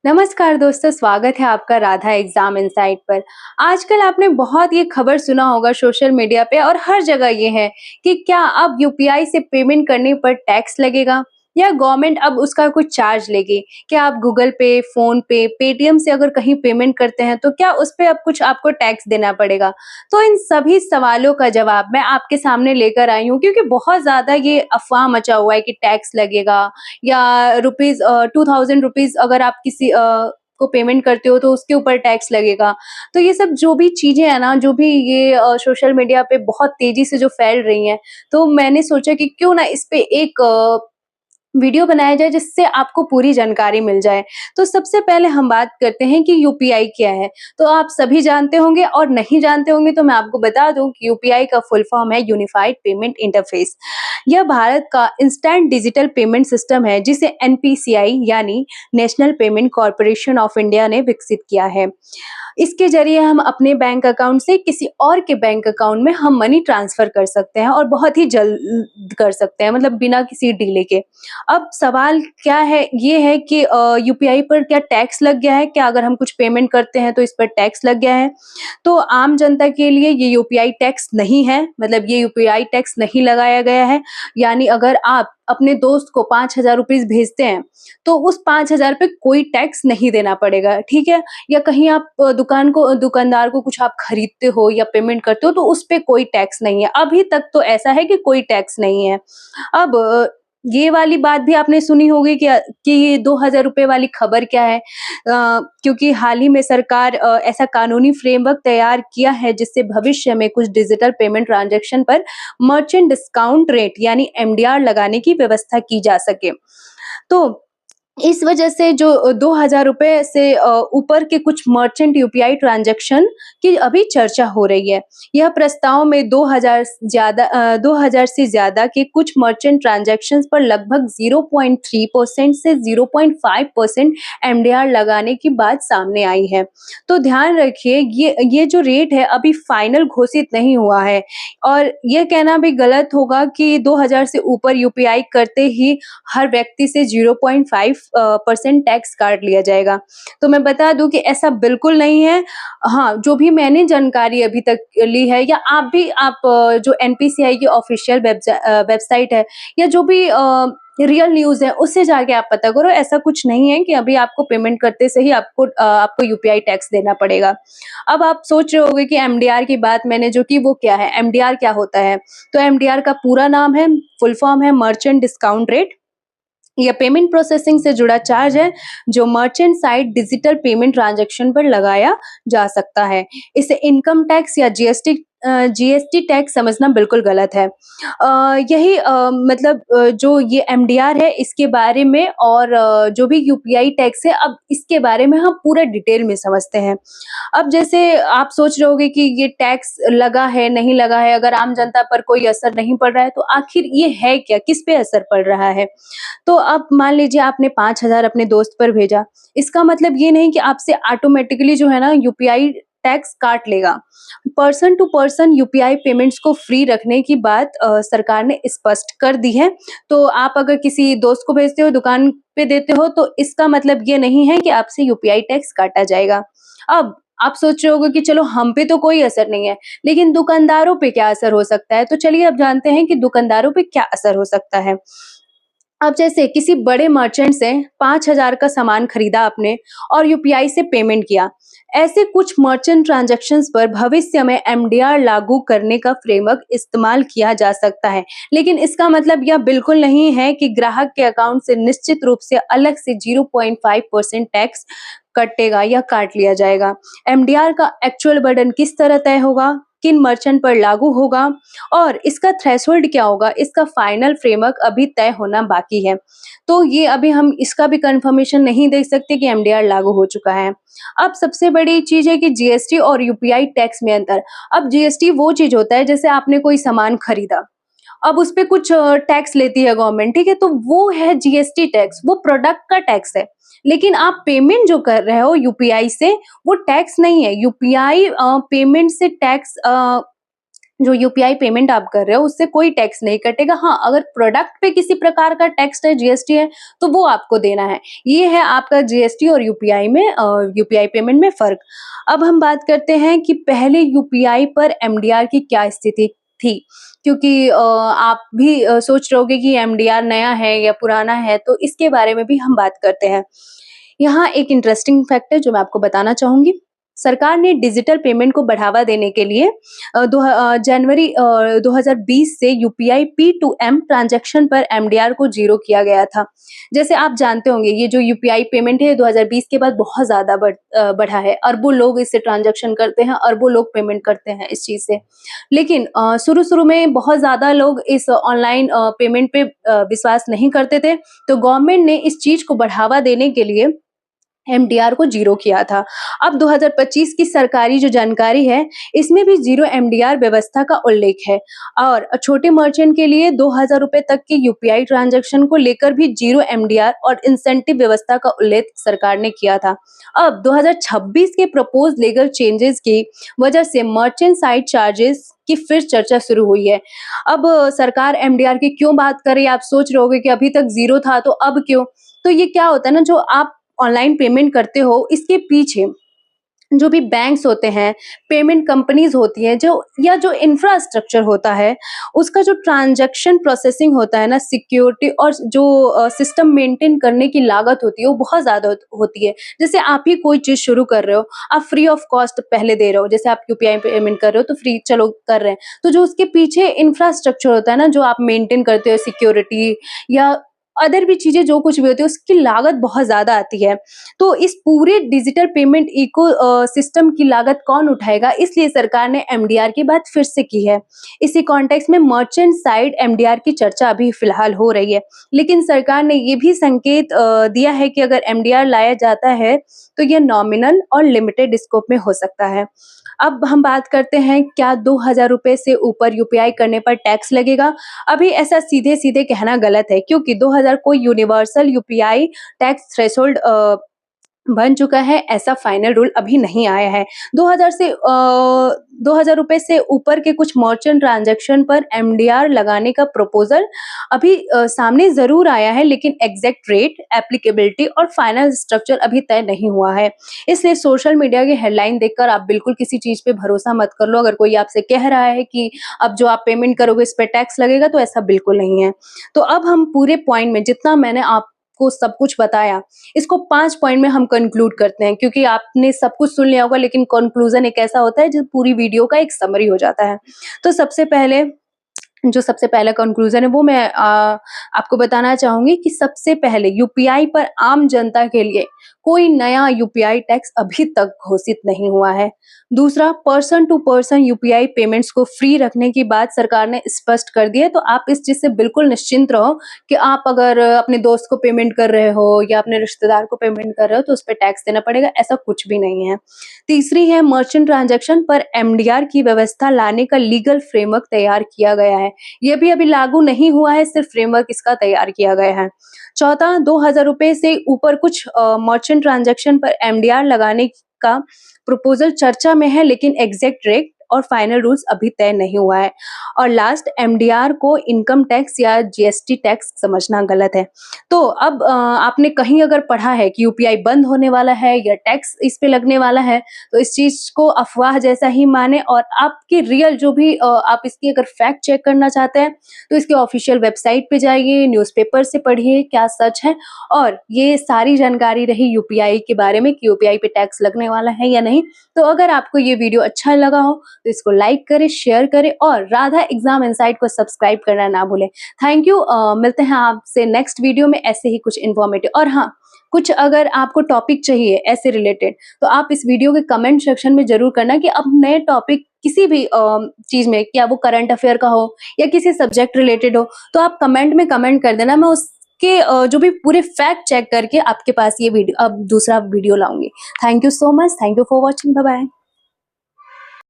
नमस्कार दोस्तों, स्वागत है आपका राधा एग्जाम इनसाइट पर। आजकल आपने बहुत ये खबर सुना होगा सोशल मीडिया पे और हर जगह ये है कि क्या अब यूपीआई से पेमेंट करने पर टैक्स लगेगा या गवर्नमेंट अब उसका कुछ चार्ज लेगी? क्या आप गूगल पे, फोन पे, पेटीएम से अगर कहीं पेमेंट करते हैं तो क्या उस पे अब कुछ आपको टैक्स देना पड़ेगा? तो इन सभी सवालों का जवाब मैं आपके सामने लेकर आई हूँ क्योंकि बहुत ज़्यादा ये अफ़वाह मचा हुआ है कि टैक्स लगेगा या रुपीज़ 2000 रुपीज़ अगर आप किसी को पेमेंट करते हो तो उसके ऊपर टैक्स लगेगा। तो ये सब जो भी चीज़ें हैं ना, जो भी ये सोशल मीडिया पे बहुत तेज़ी से जो फैल रही हैं, तो मैंने सोचा कि क्यों ना इस पे एक वीडियो बनाया जाए जिससे आपको पूरी जानकारी मिल जाए। तो सबसे पहले हम बात करते हैं कि यूपीआई क्या है? तो आप सभी जानते होंगे और नहीं जानते होंगे तो मैं आपको बता दूँ कि यूपीआई का फुल फॉर्म है यूनिफाइड पेमेंट इंटरफेस। यह भारत का इंस्टेंट डिजिटल पेमेंट सिस्टम है जिसे एनपीसीआई यानी national payment corporation of India ने विकसित किया है। इसके ज़रिए हम अपने बैंक अकाउंट से किसी और के बैंक अकाउंट में हम मनी ट्रांसफ़र कर सकते हैं और बहुत ही जल्द कर सकते हैं, मतलब बिना किसी डिले के। अब सवाल क्या है, ये है कि यूपीआई पर क्या टैक्स लग गया है? क्या अगर हम कुछ पेमेंट करते हैं तो इस पर टैक्स लग गया है? तो आम जनता के लिए ये यूपीआई टैक्स नहीं है, मतलब ये यूपीआई टैक्स नहीं लगाया गया है। यानी अगर आप अपने दोस्त को 5,000 रुपीज़ भेजते हैं, तो उस 5,000 पे कोई टैक्स नहीं देना पड़ेगा, ठीक है? या कहीं आप दुकानदार को कुछ आप खरीदते हो या पेमेंट करते हो तो उस पे कोई टैक्स नहीं है। अभी तक तो ऐसा है कि कोई टैक्स नहीं है। अब ये वाली बात भी आपने सुनी होगी कि ये 2,000 रुपए वाली खबर क्या है? क्योंकि हाल ही में सरकार ऐसा कानूनी फ्रेमवर्क तैयार किया है जिससे भविष्य में कुछ डिजिटल पेमेंट ट्रांज़ैक्शन पर मर्चेंट डिस्काउंट रेट यानी एमडीआर लगाने की व्यवस्था की जा सके। तो इस वजह से जो 2,000 रुपए से ऊपर के कुछ मर्चेंट यूपीआई ट्रांज़ैक्शन की अभी चर्चा हो रही है। यह प्रस्ताव में 2,000 से ज़्यादा के कुछ मर्चेंट ट्रांज़ैक्शंस पर लगभग 0.3% से 0.5% एमडीआर लगाने की बात सामने आई है। तो ध्यान रखिए ये जो रेट है अभी फाइनल घोषित नहीं हुआ है और ये कहना भी गलत होगा कि 2,000 से ऊपर यूपीआई करते ही हर व्यक्ति से 0.5 परसेंट टैक्स काट लिया जाएगा। तो मैं बता दूँ कि ऐसा बिल्कुल नहीं है। हाँ, जो भी मैंने जानकारी अभी तक ली है या आप जो एनपीसीआई की ऑफ़िशियल वेबसाइट है या जो भी रियल न्यूज़ है, उससे जाके आप पता करो। ऐसा कुछ नहीं है कि अभी आपको पेमेंट करते से ही आपको यूपीआई टैक्स देना पड़ेगा। अब आप सोच रहे होंगे कि एमडीआर की बात मैंने जो की वो क्या है? एमडीआर क्या होता है? तो एमडीआर का पूरा नाम है, फुल फॉर्म है मर्चेंट डिस्काउंट रेट। यह पेमेंट प्रोसेसिंग से जुड़ा चार्ज है जो merchant side digital payment transaction पर लगाया जा सकता है। इसे इनकम टैक्स या जीएसटी टैक्स समझना बिल्कुल गलत है। यही मतलब जो ये एमडीआर है इसके बारे में और जो भी यूपीआई टैक्स है अब इसके बारे में हम पूरा डिटेल में समझते हैं। अब जैसे आप सोच रहे होंगे कि ये टैक्स लगा है, नहीं लगा है, अगर आम जनता पर कोई असर नहीं पड़ रहा है तो आखिर ये है क्या? किस पे असर पड़ रहा है? तो अब मान लीजिए आपने 5,000 अपने दोस्त पर भेजा, इसका मतलब ये नहीं कि आपसे ऑटोमैटिकली जो है ना यूपीआई टैक्स काट लेगा। Person to person UPI payments को फ्री रखने की बात सरकार ने स्पष्ट कर दी है। तो आप अगर किसी दोस्त को भेजते हो, दुकान पे देते हो तो इसका मतलब ये नहीं है कि आपसे यूपीआई टैक्स काटा जाएगा। अब आप सोच रहे होंगे कि चलो हम पे तो कोई असर नहीं है, लेकिन दुकानदारों पे क्या असर हो सकता है? तो चलिए अब जानते हैं कि दुकानदारों पे क्या असर हो सकता है। अब जैसे किसी बड़े मर्चेंट से 5,000 का सामान खरीदा आपने और यूपीआई से पेमेंट किया। ऐसे कुछ मर्चेंट ट्रांज़ैक्शंस पर भविष्य में एमडीआर लागू करने का फ्रेमवर्क इस्तेमाल किया जा सकता है। लेकिन इसका मतलब यह बिल्कुल नहीं है कि ग्राहक के अकाउंट से निश्चित रूप से अलग से 0.5% टैक्स कटेगा या काट लिया जाएगा। एमडीआर का एक्चुअल बर्डन किस तरह तय होगा, किन मर्चेंट पर लागू होगा और इसका थ्रेशोल्ड क्या होगा, इसका फाइनल फ्रेमवर्क अभी तय होना बाकी है। तो ये अभी हम इसका भी कन्फर्मेशन नहीं दे सकते कि एमडीआर लागू हो चुका है। अब सबसे बड़ी चीज़ है कि जीएसटी और यूपीआई टैक्स में अंतर। अब जीएसटी वो चीज़ होता है जैसे आपने कोई सामान खरीदा, अब उसपे कुछ टैक्स लेती है गवर्नमेंट, ठीक है? तो वो है जीएसटी टैक्स, वो प्रोडक्ट का टैक्स है। लेकिन आप पेमेंट जो कर रहे हो यूपीआई से, वो टैक्स नहीं है। यूपीआई पेमेंट से टैक्स जो यूपीआई पेमेंट आप कर रहे हो उससे कोई टैक्स नहीं कटेगा। हाँ, अगर प्रोडक्ट पे किसी प्रकार का टैक्स है, जीएसटी है, तो वो आपको देना है। ये है आपका जीएसटी और यूपीआई में यूपीआई पेमेंट में फ़र्क। अब हम बात करते हैं कि पहले यूपीआई पर एमडीआर की क्या स्थिति थी? क्योंकि आप भी सोच रहे होगे कि एमडीआर नया है या पुराना है, तो इसके बारे में भी हम बात करते हैं। यहाँ एक इंटरेस्टिंग फैक्ट है जो मैं आपको बताना चाहूँगी। सरकार ने डिजिटल पेमेंट को बढ़ावा देने के लिए जनवरी 2020 से यूपीआई P2M ट्रांज़ैक्शन पर एमडीआर को ज़ीरो किया गया था। जैसे आप जानते होंगे ये जो यूपीआई पेमेंट है 2020 के बाद बहुत ज़्यादा बढ़ा है। अरबों लोग इससे ट्रांज़ैक्शन करते हैं, अरबों लोग पेमेंट करते हैं इस चीज़ से। लेकिन शुरू-शुरू में बहुत ज़्यादा लोग इस ऑनलाइन पेमेंट पे विश्वास नहीं करते थे, तो गवर्नमेंट ने इस चीज़ को बढ़ावा देने के लिए एमडीआर को ज़ीरो किया था। अब 2025 की सरकारी जो जानकारी है, इसमें भी ज़ीरो एमडीआर व्यवस्था का उल्लेख है और छोटे मर्चेंट के लिए ₹2000 तक के यूपीआई ट्रांज़ैक्शन को लेकर भी ज़ीरो एमडीआर और इंसेंटिव व्यवस्था का उल्लेख सरकार ने किया था। अब 2026 के प्रपोज्ड लीगल चेंजेस की वजह से मर्चेंट साइड चार्जेस की फिर चर्चा शुरू हुई है। अब सरकार एमडीआर की क्यों बात कर रही है? आप सोच रहे होगे कि अभी तक ज़ीरो था तो अब क्यों? तो ये क्या होता है ना, जो आप ऑनलाइन पेमेंट करते हो, इसके पीछे जो भी बैंक्स होते हैं, पेमेंट कंपनीज़ होती हैं, जो इंफ्रास्ट्रक्चर होता है, उसका जो ट्रांज़ैक्शन प्रोसेसिंग होता है ना, सिक्योरिटी और जो सिस्टम मेंटेन करने की लागत होती है, वो बहुत ज़्यादा होती है। जैसे आप ही कोई चीज़ शुरू कर रहे हो, आप फ्री ऑफ कॉस्ट पहले दे रहे हो, जैसे आप यूपीआई पेमेंट कर रहे हो, तो फ्री चलो कर रहे हैं। तो जो उसके पीछे इंफ्रास्ट्रक्चर होता है ना, जो आप मेंटेन करते हो, सिक्योरिटी या अदर भी चीज़ें जो कुछ भी होती है, उसकी लागत बहुत ज़्यादा आती है। तो इस पूरे डिजिटल पेमेंट सिस्टम की लागत कौन उठाएगा? इसलिए सरकार ने एमडीआर की बात फिर से की है। इसी कॉन्टेक्स्ट में मर्चेंट साइड एमडीआर की चर्चा अभी फिलहाल हो रही है। लेकिन सरकार ने ये भी संकेत दिया है कि अगर एमडीआर लाया जाता है, तो ये नॉमिनल और लिमिटेड स्कोप में हो सकता है। अब हम बात करते हैं, क्या ₹2000 से ऊपर यूपीआई करने पर टैक्स लगेगा? अभी ऐसा सीधे-सीधे कहना गलत है, क्योंकि 2000 कोई यूनिवर्सल यूपीआई टैक्स थ्रेशोल्ड बन चुका है, ऐसा फाइनल रूल अभी नहीं आया है। 2000 से ₹2000 से ऊपर के कुछ मर्चेंट ट्रांज़ैक्शन पर एमडीआर लगाने का प्रपोज़ल अभी सामने ज़रूर आया है, लेकिन एग्ज़ैक्ट रेट, एप्लीकेबिलिटी और फाइनल स्ट्रक्चर अभी तय नहीं हुआ है। इसलिए सोशल मीडिया की हेडलाइन देखकर आप बिल्कुल किसी चीज़ पे भरोसा मत कर लो। अगर कोई आपसे कह रहा है कि अब जो आप पेमेंट करोगे इस पे टैक्स लगेगा, तो ऐसा बिल्कुल नहीं है। तो अब हम पूरे पॉइंट में जितना मैंने आपको सब कुछ बताया, इसको 5 पॉइंट में हम कंक्लूड करते हैं, क्योंकि आपने सब कुछ सुन लिया होगा, लेकिन कंक्लूजन एक ऐसा होता है जो पूरी वीडियो का एक समरी हो जाता है। तो सबसे पहला कंक्लूजन है वो मैं आपको बताना चाहूँगी कि सबसे पहले यूपीआई पर आम जनता के लिए कोई नया यूपीआई टैक्स अभी तक घोषित नहीं हुआ है। दूसरा, person to person UPI payments को फ्री रखने की बात सरकार ने स्पष्ट कर दी है, तो आप इस चीज़ से बिल्कुल निश्चिंत रहो कि आप अगर अपने दोस्त को पेमेंट कर रहे हो या अपने रिश्तेदार को पेमेंट कर रहे हो, तो उस पे टैक्स देना पड़ेगा, ऐसा कुछ भी नहीं है। तीसरी है, मर्चेंट ट्रांज़ैक्शन पर एमडीआर की व्यवस्था लाने का लीगल फ्रेमवर्क तैयार किया गया है। ये भी अभी लागू नहीं हुआ है, सिर्फ फ्रेमवर्क इसका तैयार किया गया है। चौथा, ₹2000 से ऊपर कुछ मर्चेंट ट्रांज़ैक्शन पर एमडीआर लगाने का प्रपोज़ल चर्चा में है, लेकिन एग्ज़ैक्ट रेट और फाइनल रूल्स अभी तय नहीं हुआ है। और लास्ट, एमडीआर को इनकम टैक्स या जीएसटी टैक्स समझना गलत है। तो अब आपने कहीं अगर पढ़ा है कि यूपीआई बंद होने वाला है या टैक्स इस पे लगने वाला है, तो इस चीज़ को अफ़वाह जैसा ही मानें और आपकी रियल जो भी आप इसकी अगर फैक्ट चेक करना चाहते हैं, तो इसके ऑफ़िशियल वेबसाइट पे जाइए, न्यूज़पेपर से पढ़िए क्या सच है। और ये सारी जानकारी रही यूपीआई के बारे में कि यूपीआई पे टैक्स लगने वाला है या नहीं। तो अगर आपको ये वीडियो अच्छा लगा हो, तो इसको लाइक करें, शेयर करें और राधा एग्ज़ाम इनसाइट को सब्सक्राइब करना ना भूलें। Thank you. मिलते हैं आपसे नेक्स्ट वीडियो में ऐसे ही कुछ इन्फॉर्मेटिव। और हाँ, कुछ अगर आपको टॉपिक चाहिए ऐसे रिलेटेड, तो आप इस वीडियो के कमेंट सेक्शन में ज़रूर करना कि अब नए टॉपिक किसी भी चीज़ में, क्या वो करंट अफेयर का हो या किसी सब्जेक्ट रिलेटेड हो, तो आप कमेंट में कमेंट कर देना। मैं उसके जो भी पूरे फैक्ट चेक करके आपके पास ये वीडियो अब दूसरा वीडियो लाऊँगी। Thank you so much. Thank you for watching. Bye bye.